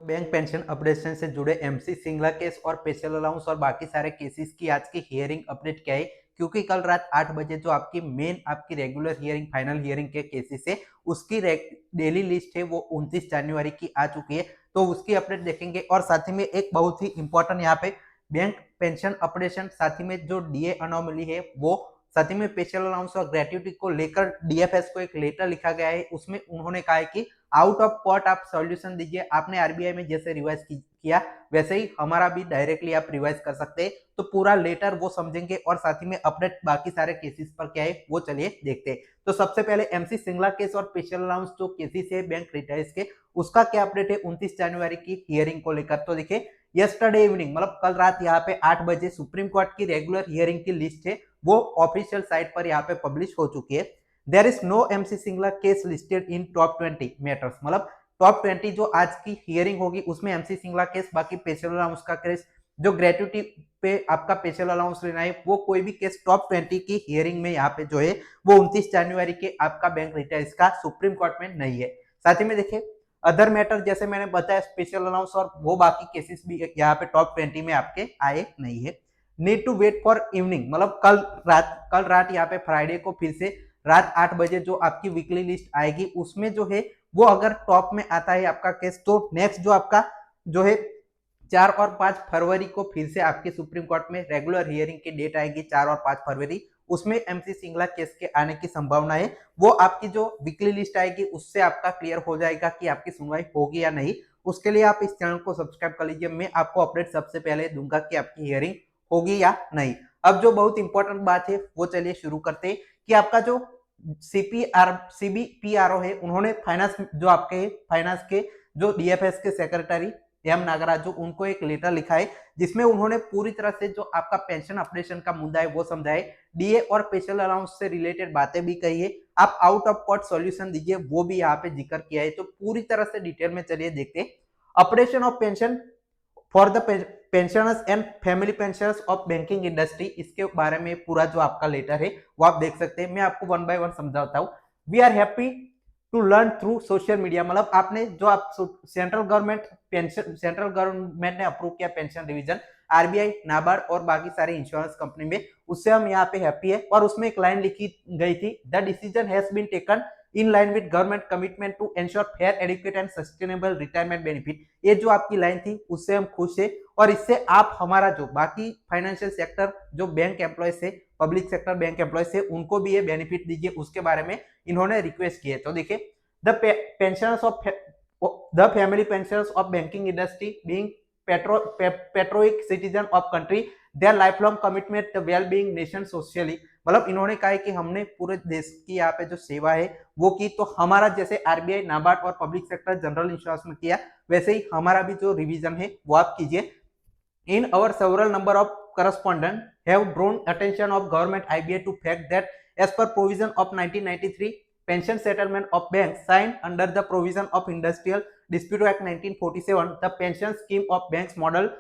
Bank pension updation से जुड़े MC Singla case और स्पेशल अलाउंस और बाकी सारे केसेस की आज की हियरिंग अपडेट क्या है, क्योंकि कल रात 8 बजे जो आपकी रेगुलर हियरिंग फाइनल हियरिंग के केसेस है उसकी डेली लिस्ट है वो 29 जनवरी की आ चुकी है। तो उसकी अपडेट देखेंगे और साथ ही में एक बहुत ही इंपॉर्टेंट यहाँ पे बैंक पेंशन अपडेशन, साथ ही में जो डीए अनोमली है वो, साथ ही में स्पेशल अलाउंस और ग्रेट्युटी को लेकर डीएफएस को एक लेटर लिखा गया है। उसमें उन्होंने कहा है कि आउट ऑफ कोर्ट आप सॉल्यूशन दीजिए। आपने आरबीआई में जैसे रिवाइज किया वैसे ही हमारा भी डायरेक्टली आप रिवाइज कर सकते हैं। तो पूरा लेटर वो समझेंगे और साथ ही में अपडेट बाकी सारे केसेस पर क्या है वो चलिए देखते हैं। तो सबसे पहले एमसी सिंगला केस और स्पेशल अलाउंस जो केसेस है बैंक रिटायर्स के, उसका क्या अपडेट है 29 जनवरी की हियरिंग को लेकर। तो देखिए यस्टरडे इवनिंग मतलब कल रात यहाँ पे 8 बजे सुप्रीम कोर्ट की रेगुलर हियरिंग की लिस्ट है वो ऑफिशियल साइट पर यहाँ पे पब्लिश हो चुकी है। There is no MC Singla case listed in top 20 matters, मतलब टॉप 20 जो आज की हियरिंग होगी उसमें एमसी सिंगला केस, बाकी स्पेशल अलाउंस का केस, जो ग्रेट्युटी पे आपका स्पेशल अलाउंस लेना है वो कोई भी केस टॉप 20 की हियरिंग में यहाँ पे जो है वो 29 जनवरी के आपका बैंक रिटायर्स का सुप्रीम कोर्ट में नहीं है। साथ ही में देखिए अदर मैटर जैसे मैंने बताया स्पेशल अलाउंस और वो बाकी केसेस भी यहाँ पे टॉप 20 में आपके आए नहीं है। Need to wait for evening, मतलब कल रात यहाँ पे फ्राइडे को फिर से रात 8 बजे जो आपकी वीकली लिस्ट आएगी उसमें जो है वो अगर टॉप में आता है आपका केस तो नेक्स्ट जो आपका जो है 4 और 5 फरवरी को फिर से आपके सुप्रीम कोर्ट में रेगुलर हियरिंग की डेट आएगी 4 और 5 फरवरी। उसमें एमसी सिंगला केस के आने की संभावना है। वो आपकी जो वीकली लिस्ट आएगी उससे आपका क्लियर हो जाएगा कि आपकी सुनवाई होगी या नहीं। उसके लिए आप इस चैनल को सब्सक्राइब कर लीजिए, मैं आपको अपडेट सबसे पहले दूंगा कि आपकी हियरिंग होगी या नहीं। अब जो बहुत इंपॉर्टेंट बात है वो चलिए शुरू करते हैं कि आपका जो सीबीपीआरओ है उन्होंने फाइनेंस के जो डीएफएस के सेक्रेटरी एम नागराजू उनको एक लेटर लिखा है जिसमें उन्होंने पूरी तरह से जो आपका पेंशन अपडेशन का मुद्दा है वो समझाए, डीए और स्पेशल अलाउंस से रिलेटेड बातें भी कही है, आप आउट ऑफ कोर्ट सॉल्यूशन दीजिए वो भी यहाँ पे जिक्र किया है। तो पूरी तरह से डिटेल में चलिए देखते हैं। Updation of pension for the pensioners and family pensioners of banking industry, इसके बारे में पूरा जो आपका लेटर है वो आप देख सकते हैं। मैं आपको वन बाय वन समझाता हूँ। We are happy to learn through social media, मतलब आपने जो आप सेंट्रल गवर्नमेंट ने अप्रूव किया पेंशन रिवीजन, आरबीआई, नाबार्ड और बाकी सारे इंश्योरेंस कंपनी में, उससे हम यहाँ पे हैप्पी है। और उसमें एक लाइन लिखी गई थी, the decision has been taken in line with government commitment to ensure fair adequate and sustainable retirement benefit. ये जो आपकी लाइन थी उससे हम खुश है और इससे आप हमारा जो बाकी फाइनेंशियल सेक्टर जो बैंक एम्प्लॉयज है, पब्लिक सेक्टर बैंक एम्प्लॉयज है, उनको भी ये बेनिफिट दीजिए, उसके बारे में इन्होंने रिक्वेस्ट की है। तो देखिए the pensioners of the family pensioners of banking industry being patriotic citizen of country, their life long commitment the well being nation socially, मतलब इन्होंने कहा है कि हमने पूरे देश की यहाँ पे जो सेवा है वो की, तो हमारा जैसे आरबीआई, नाबार्ड और पब्लिक सेक्टर जनरल इंश्योरेंस में किया वैसे ही हमारा भी जो रिवीजन है वो आप कीजिए। In our several number of correspondents have drawn attention of government IBA to fact that as per provision of 1993 pension settlement of banks signed under the provision of Industrial Dispute Act 1947, the pension scheme of banks model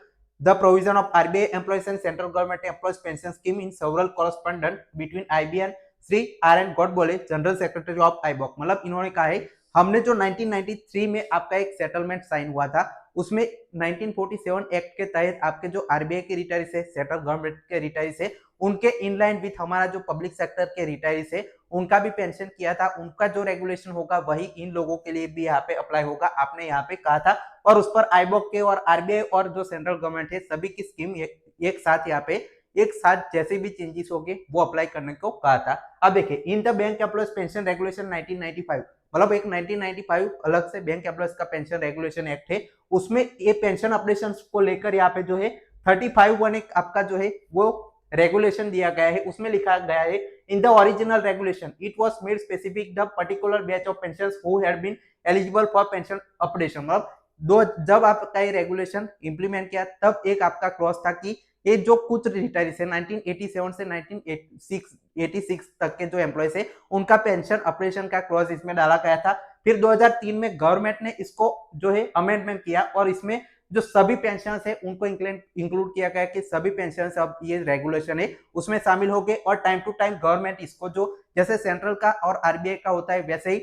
the provision of RBI employees and central government employees pension scheme in several correspondence between IBA and Shri R N Godbole general secretary of AIBOC, मतलब इन्होंने कहा है हमने जो 1993 में आपका एक settlement sign हुआ था उसमें 1947 एक्ट के तहत आपके जो आरबीआई के रिटायर्स है, सेंट्रल गवर्नमेंट के रिटायर्स है, उनके इनलाइन विथ हमारा जो पब्लिक सेक्टर के रिटायर्स है उनका भी पेंशन किया था, उनका जो रेगुलेशन होगा वही इन लोगों के लिए भी यहाँ पे अप्लाई होगा, आपने यहाँ पे कहा था। और उस पर आईबॉक के और आरबीआई और जो सेंट्रल गवर्नमेंट है सभी की स्कीम एक साथ यहाँ पे एक साथ जैसे भी चेंजेस हो गए वो अप्लाई करने को कहा था। अब देखिए in the bank employees pension regulation 1995, मतलब एक 1995 अलग से बैंक एम्प्लॉयज का पेंशन रेगुलेशन एक्ट है, उसमें ये पेंशन अपडेशन को लेकर यहाँ पे जो है 35(1) आपका जो है वो रेगुलेशन दिया गया है। उसमें लिखा गया है in the original regulation it was made specific the particular batch of pensioners who had been eligible for pension updation, मतलब जब आपका ये रेगुलेशन इंप्लीमेंट किया तब एक आपका क्लॉज था कि ये जो कुछ रिटायर्स है 1987 से 1986 तक के जो एम्प्लॉयज है उनका पेंशन अपडेशन का क्लॉज इसमें डाला गया था। फिर 2003 में गवर्नमेंट ने इसको जो है अमेंडमेंट किया और इसमें जो सभी पेंशनर्स है उनको इंक्लूड किया गया कि सभी पेंशनर्स अब ये रेगुलेशन है उसमें शामिल हो गए और टाइम टू टाइम गवर्नमेंट इसको जो जैसे सेंट्रल का और आरबीआई का होता है वैसे ही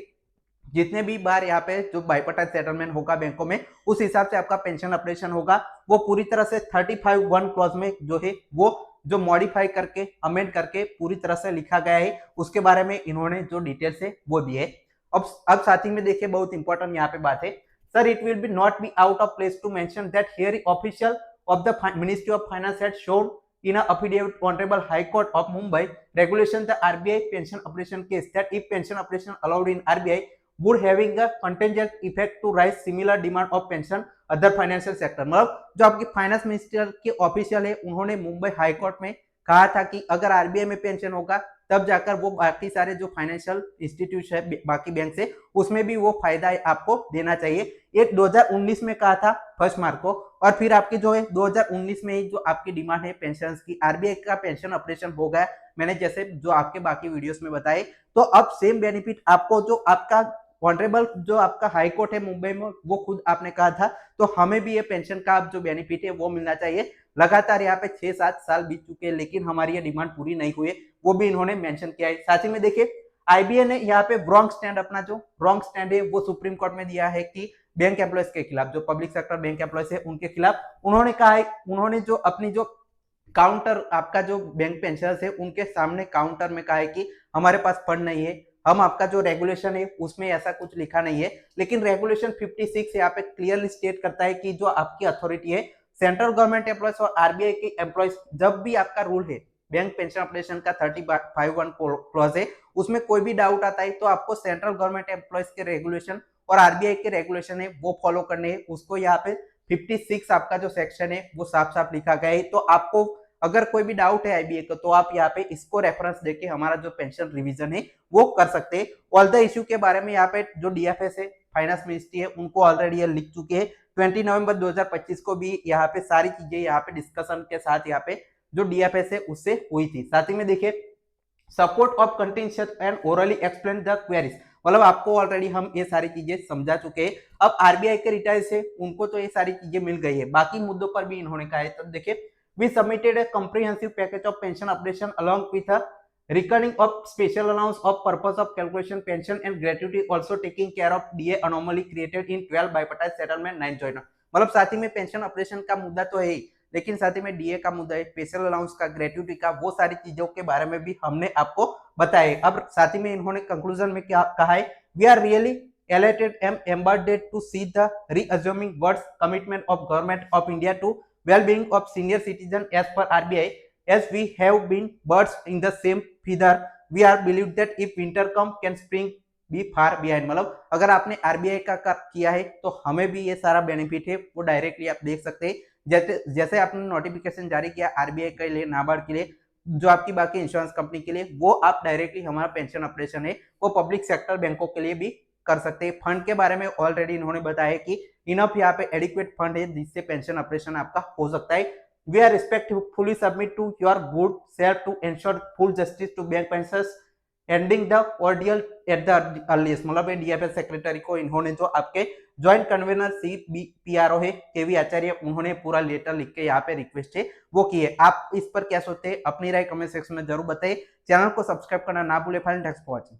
जितने भी बार यहाँ पे जो बाइपार्टाइट सेटलमेंट होगा बैंकों में, उस हिसाब से आपका पेंशन ऑपरेशन होगा। वो पूरी तरह से 35(1) क्लॉज में जो है वो जो मॉडिफाई करके अमेंड करके पूरी तरह से लिखा गया है, उसके बारे में इन्होंने जो डिटेल्स है वो दिए। अब साथ ही में देखिए बहुत इंपॉर्टेंट यहाँ पे बात है, sir it will be not be out of place to mention that here official of the ministry of finance had shown in a affidavit Honorable High Court of Mumbai regulation the RBI pension operation case that if pension operation allowed in RBI would having a contingent effect to raise similar demand of pension other financial sector। मतलब जो आपकी finance minister के official है उन्होंने Mumbai high court में कहा था कि अगर आरबीआई में पेंशन होगा तब जाकर वो बाकी सारे जो फाइनेंशियल इंस्टीट्यूट है बाकी बैंक से उसमें भी वो फायदा आपको देना चाहिए। ये 2019 में कहा था 1 मार्च को, और फिर आपकी जो है 2019 में ही जो आपकी डिमांड है पेंशन की, आरबीआई का पेंशन ऑपरेशन हो गया, मैंने जैसे जो आपके बाकी वीडियोस में बताए। तो अब सेम बेनिफिट आपको जो आपका ऑनरेबल जो आपका हाई कोर्ट है मुंबई में वो खुद आपने कहा था, तो हमें भी ये पेंशन का जो बेनिफिट है वो मिलना चाहिए। लगातार यहाँ पे 6-7 साल बीत चुके हैं लेकिन हमारी ये डिमांड पूरी नहीं हुई है, वो भी इन्होंने मेंशन किया है। साथ ही में देखिए आईबीए ने यहाँ पे रॉन्ग स्टैंड, अपना जो रॉन्ग स्टैंड है वो सुप्रीम कोर्ट में दिया है कि बैंक एम्प्लॉयज के खिलाफ, जो पब्लिक सेक्टर बैंक एम्प्लॉयज है उनके खिलाफ उन्होंने कहा है, उन्होंने जो अपनी जो काउंटर आपका जो बैंक पेंशनर्स है उनके सामने काउंटर में कहा है कि हमारे पास फंड नहीं है, हम आपका जो रेगुलेशन है उसमें ऐसा कुछ लिखा नहीं है, लेकिन रेगुलेशन 56 यहाँ पे क्लियरली स्टेट करता है कि जो आपकी अथॉरिटी है सेंट्रल गवर्नमेंट एम्प्लॉयज और आरबीआई के एम्प्लॉयज, जब भी आपका रूल है बैंक पेंशन ऑपरेशन का 35(1) क्लॉज है उसमें कोई भी डाउट आता है तो आपको सेंट्रल गवर्नमेंट एम्प्लॉयज के रेगुलेशन और आरबीआई के रेगुलेशन है वो फॉलो करने हैं। उसको यहाँ पे 56 आपका जो सेक्शन है वो साफ साफ लिखा गया है। तो आपको अगर कोई भी डाउट है आईबीए को तो आप यहाँ पे इसको रेफरेंस देके हमारा जो पेंशन रिवीजन है वो कर सकते हैं। ऑल द इश्यू के बारे में यहाँ पे जो डीएफएस है फाइनेंस मिनिस्ट्री है उनको ऑलरेडी ये लिख चुके हैं। 20 नवंबर 2025 को भी यहाँ पे सारी चीजें यहाँ पे डिस्कशन के साथ यहाँ पे जो डीएफएस है उससे हुई थी। साथ ही में देखिए support of contingent and orally explain the queries, मतलब आपको ऑलरेडी हम ये सारी चीजें समझा चुके हैं। अब आरबीआई के रिटायर्स है उनको तो ये सारी चीजें मिल गई है, बाकी मुद्दों पर भी इन्होंने कहा है। तब देखिए we submitted a comprehensive package of pension operation along with a reckoning of special allowance of purpose of calculation pension and gratuity, also taking care of DA anomaly created in 12 bipartite settlement 9 joiner। मतलब साथ ही में pension operation का मुद्दा तो है ही, लेकिन साथ ही में डीए का मुद्दा है, स्पेशल अलाउंस का, ग्रेट्युटी का, वो सारी चीजों के बारे में भी हमने आपको बताया। अब साथ ही में इन्होंने कंक्लूजन में क्या कहा है, we are really elated and emboldened to see the reassuming words commitment of government of India to well-being of senior citizen as per RBI, as we have been birds in the same feather, we are believed that if winter come can spring be far behind। मतलब अगर आपने RBI का किया है तो हमें भी ये सारा बेनिफिट है वो डायरेक्टली आप देख सकते हैं। जैसे आपने नोटिफिकेशन जारी किया आरबीआई के लिए, नाबार्ड के लिए, जो आपकी बाकी इंश्योरेंस कंपनी के लिए, वो आप डायरेक्टली हमारा पेंशन ऑपरेशन है वो पब्लिक सेक्टर बैंकों के लिए भी कर सकते हैं। फंड के बारे में ऑलरेडी इन्होंने बताया कि इनफ यहाँ पे एडिक्वेट फंड है जिससे पेंशन ऑपरेशन आपका हो सकता है। We are respectfully submit to your good self to ensure full justice to bank pensioners ending the ordeal at the earliest. मतलब डीएफएस सेक्रेटरी को इन्होंने जो आपके ज्वाइंट कन्वीनर सी पीआरओ है केवी आचार्य, उन्होंने पूरा लेटर लिख के यहाँ पे रिक्वेस्ट है वो की है। आप इस पर क्या सोचते हैं अपनी राय कमेंट सेक्शन में जरूर बताइए। चैनल को सब्सक्राइब करना ना भूले। Final thanks for watching.